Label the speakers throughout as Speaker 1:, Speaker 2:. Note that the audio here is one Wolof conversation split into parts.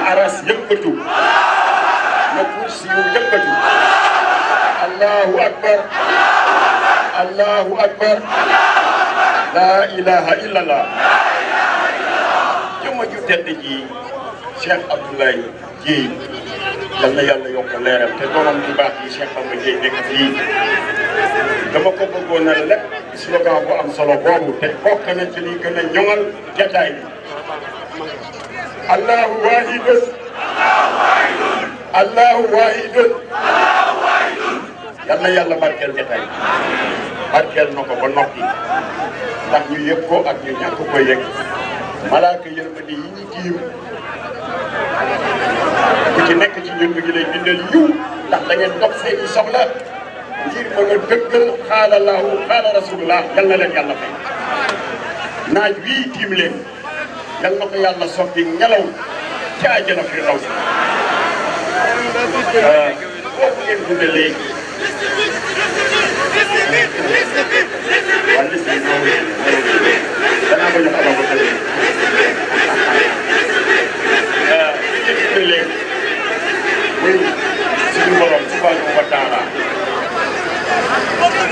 Speaker 1: aras yëkkatu na kursi yu yëkkatu allahu akbar allahu akbar la ilaha illallah jëma ju tedd ji Cheikh Abdoulaye Dièye yal na yàlla yokk leeram te doomam bu baax yi Cheikh Bamba Dièye nekk fii dama ko bëggoon na lépp slogan bu am solo boobu te bokk na ci li gën a ñoŋal jataay bi allahu wahidun allahu wahidun yal na yàlla barkeel jataay barkeel na ko ba noppi ndax ñu yëg ko ak ñu ñàkk ko yëg malaaka yërmande yi ñu tiim ku ci nekk ci ñun mi ngi lay bindal yiw ndax da ngeen dox seeni soxla ngir ba nga dëggal xaala laahu xaala rasulullah yal na leen yàlla fay naaj wii tiim leen yal na ko yàlla soppi ngelaw ci àjjana firdaws boobu ngeen dundee léegi wàllu si ñoom danaa ko jox Ababacar li ngeen dundee léegi muy suñu borom subhanahu wa taala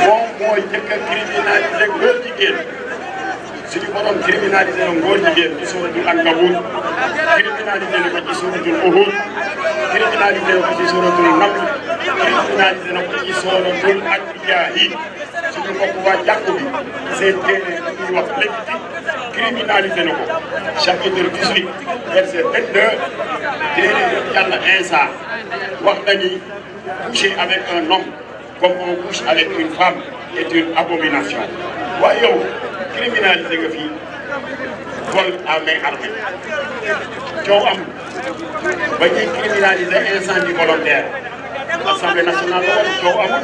Speaker 1: moom mooy njëkk a criminalisé góor jigéen suñu borom criminalisé na góor jigéen ci suratul Ankabut criminalisé na ko ci suratul Uhud criminalisé na ko ci suratul Naml criminalisé na ko ci suratul Anbiya suñu mbokk waa jàkku bi seen téere ñuy wax léegi criminalisé na ko chapitre 18 verset 22 téere yàlla Insa wax nañu coucher avec un homme comme on couche avec une femme est une abomination waaye yow criminalisé nga fii vol à main armée coow am ba ñuy criminalisé incendie volontaire assemblée nationale la woon coow amul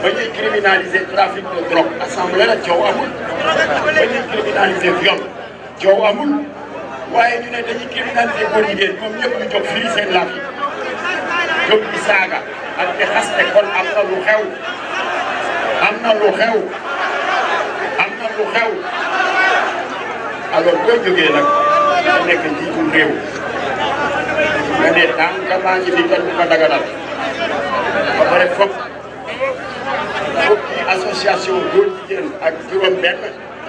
Speaker 1: ba ñuy criminalisé trafic de drogue assemblée la coow amul ba ñuy criminalisé viol coow amul waaye ñu ne dañuy criminalisé góor jigéen ñoom ñëpp ñu jóg fii seen laaf yi jóg di saaga ak di xaste kon am na lu xew am na lu xew am na lu xew alors boo jógee nag nga nekk njiitum réew nga ne tànk maa ngi fi kenn du ko daganal ba pare fukki association góor jigéen ak juróom benn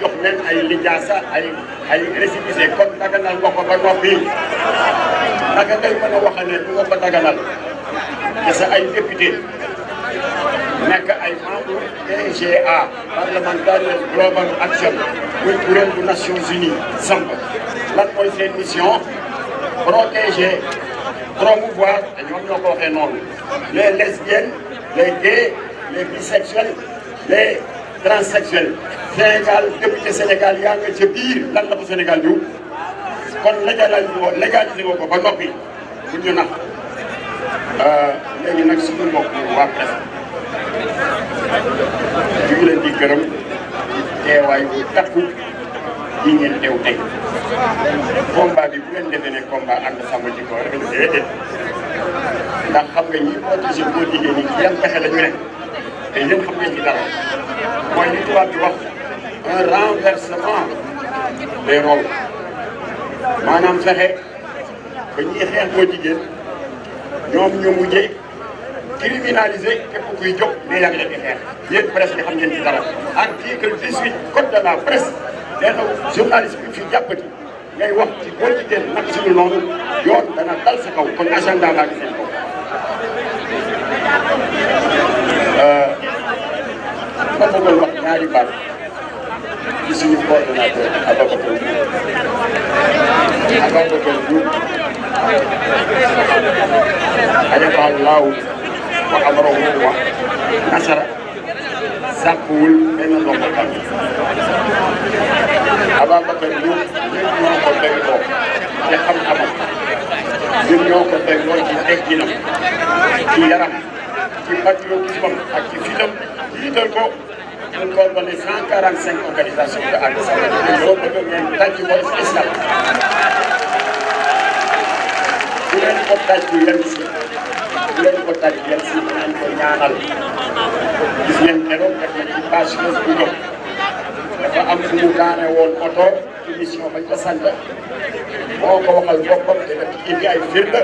Speaker 1: jox leen ay lijaasa ay récépissé kon daganal nga ko ba noppi naka ngay mën a wax ne du nga ko daganal te sa ay député nekk ay membre PGA Parliamentary Global Action muy kuréel bu Nations Unies samp lan mooy seen mission protéger promouvoir te ñoom ñoo ko waxee noonu les lesbiennes les gays les bisexuels les transsexuels Sénégal député Sénégal yaa nga ca biir lan la ko Sénégal ñëw kon légalisé woo ko ba noppi bu ñu nax léegi nag suñu mbokk waa presse ñu ngi leen di gërëm teewaay bu takku yi ngeen teew tey combat bi bu ngeen defee ne combat ànd sàmm ci ko rek déedéet ndax xam nga ñi protégé boo jigéen ñi ci yan pexe la ñu nekk te yéen xam ngeen ci dara mooy li tubaab bi wax un renversement des rôles maanaam fexe ba ñuy xeex boo jigéen ñoom ñu mujjee criminalisé képp kuy jóg ne yaa ngi leen di xeex yéen presse bi xam ngeen ci dara article 18 code de la presse nee na journaliste bi fi jàppati ngay wax ci góor jigéen nag suñu noonu yoon dana dal sa kaw kon agenda baa ngi seen kaw ma bëggoon wax ñaari baat ci suñu coordonnateur Ababacar Diouf ajabaal laaw wa amarahu wa nasara sàkkuwul benn ndombo tànk Ababacar Diouf ñun ñoo ko doyloo ci xam-xamam ñun ñoo ko doyloo ci tegginam ci yaram ci patriotisme ak ci fitam jiital ko ñu coordonné 145 organisations de Addis Abeba yoo bëgg ngeen tàcc ko spécial bu leen ko tàcc yem si bu leen ko tàcc yem si nañ ko ñaanal gis ngeen keroog def na ci page Facebook dafa am fu mu gaane woon oto ci mission bañ ko sant moo ko waxal boppam te daf ci indi ay firnde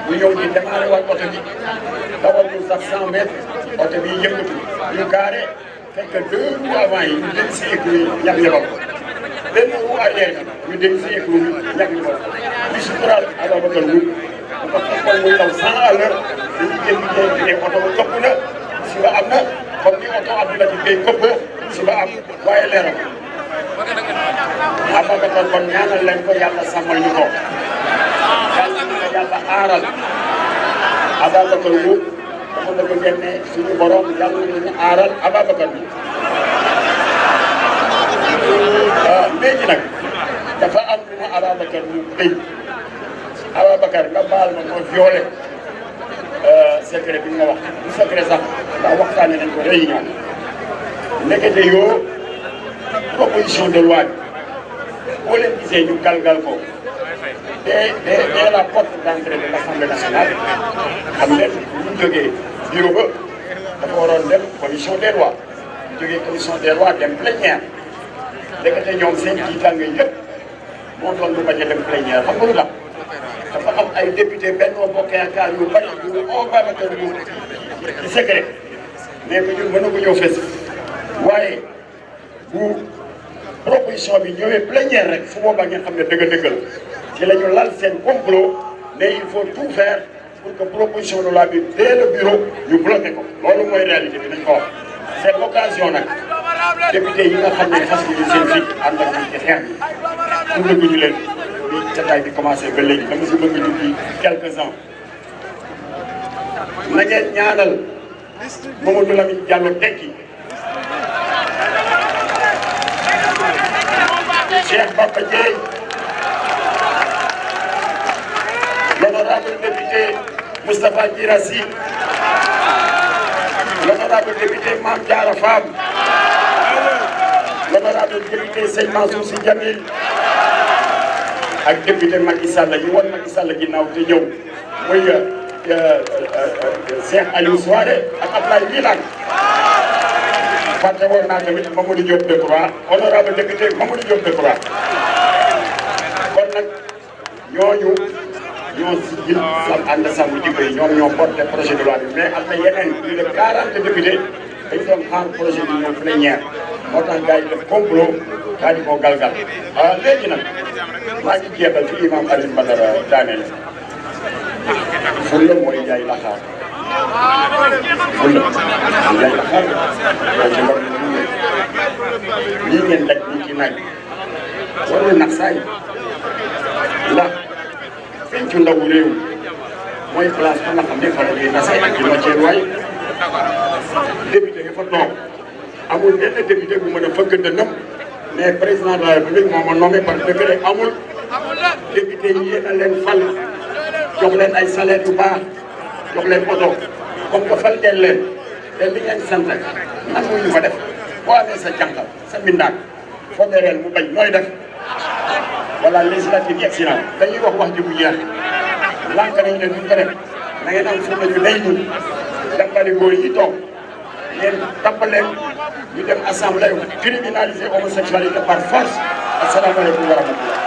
Speaker 1: bu ñëw di démarré waat oto bi dawal ñu sax 100 mètres oto bi yëngatu ñu gaare fekk 2 roues avant yi ñu dem si écrou yi ñag-ñagam ko benn roue arrière bi ñu dem si écrou bi ñag-ñagam ko li suturaal Ababacar Mboup bu ko fekkoon muy daw 100 à l'heure dañuy jékki-jékki ne oto ba këpp na si ba am na comme ni oto Abdoulaye Gueye këppoo si ba am waaye leeral Ababacar kon ñaanal leen ko yàlla sàmmal ñu ko yàlla ñu ko yàlla aaral Ababacar Mboup dafa bëgg ngeen ne suñu borom yàlla nañu aaral Ababacar bi léegi nag dafa am lu ma Ababacar Mboup tey Ababacar nga baal ma moo violé secret bi nga wax du secret sax ndax waxtaane nañ ko réunion ndekete yoo proposition de loi bi boo leen gisee ñu galgal ko dès la porte d'entrée de l'Assemblée nationale xam ngeen bu ñu jógee bureau ba dafa waroon dem commission des lois ñu jógee commission des lois dem plénière ndekete ñoom seen jiitange yëpp moo doon lu bañ a dem plénière xam nga lu tax dafa am ay député Benno Bokk Yaakaar yu bari yu Ababacar Mboup ci secret mais que ñun mën na ko ñëw fes waaye bu proposition bi ñëwee plénière rek su boobaa ngeen xam ne dëgg-dëgg la ci la ñu lal seen complot mais il faut tout faire pour que proposition de loi bi dès le bureau ñu bloqué ko loolu mooy réalité bi nañ ko wax. c'est l'occasion nag député yi nga xam ne xas nañu seen fit ànd ak ñun ci xeex bi pour dëgg ñu leen bi jataay bi commencé ba léegi dama si bëgg ñu ci quelques ans na ngeen ñaanal Mamadou Lamine Diallo tekki Cheikh Bamba Dièye l'honorable député Moustapha Guirassy l'honorable député Mame Diarra Fam l'honorable député Seydi Mansour Sy Djamil ak député Macky Sall yi woon Macky Sall ginnaaw te ñëw muy Cheikh Aliou Souaré ak Abdoulaye Wilane fàtte woon naa tamit Mamadou Diop Decroix honorable député Mamadou Diop Decroix kon nag ñooñu ñoo si jël sam ànd sàmm jikko yi ñoom ñoo porté projet de loi bi mais am na yeneen plus de 40 députés dañ doon xaar projet bi ñëw plénière moo tax gars yi def complot daal di koo galgal léegi nag maa ngi jeexal ci imam Alioune Badara daaneel fulla mooy jaay laxaar fulla mooy jaay laxaar mooy ci mbor lii ngeen daj nii ci naaj warul nax saay ndax pencu ndawu réew mooy place ba nga xam ne fa la ñuy nasee ak ma cee waay député nga fa toog amul benn député bu mën a fëgg dënnam mais président de la République moo ma nommé par décret amul député yi yéen a leen fal jox leen ay salaire yu baax jox leen oto comme que fal teel leen te li ngeen sant nan ñu fa def boo amee sa jànqal sa mbindaan foo bereel mu bañ nooy def wala législative yegg si na dañuy wax ji bu jeex lànk nañ ne duñ ko def na ngeen am fu ñu day ñu jàppale góor yi toog ngeen tappaleen ñu dem assemblée criminaliser homosexualité par force asalaamaaleykum wa rahmatullah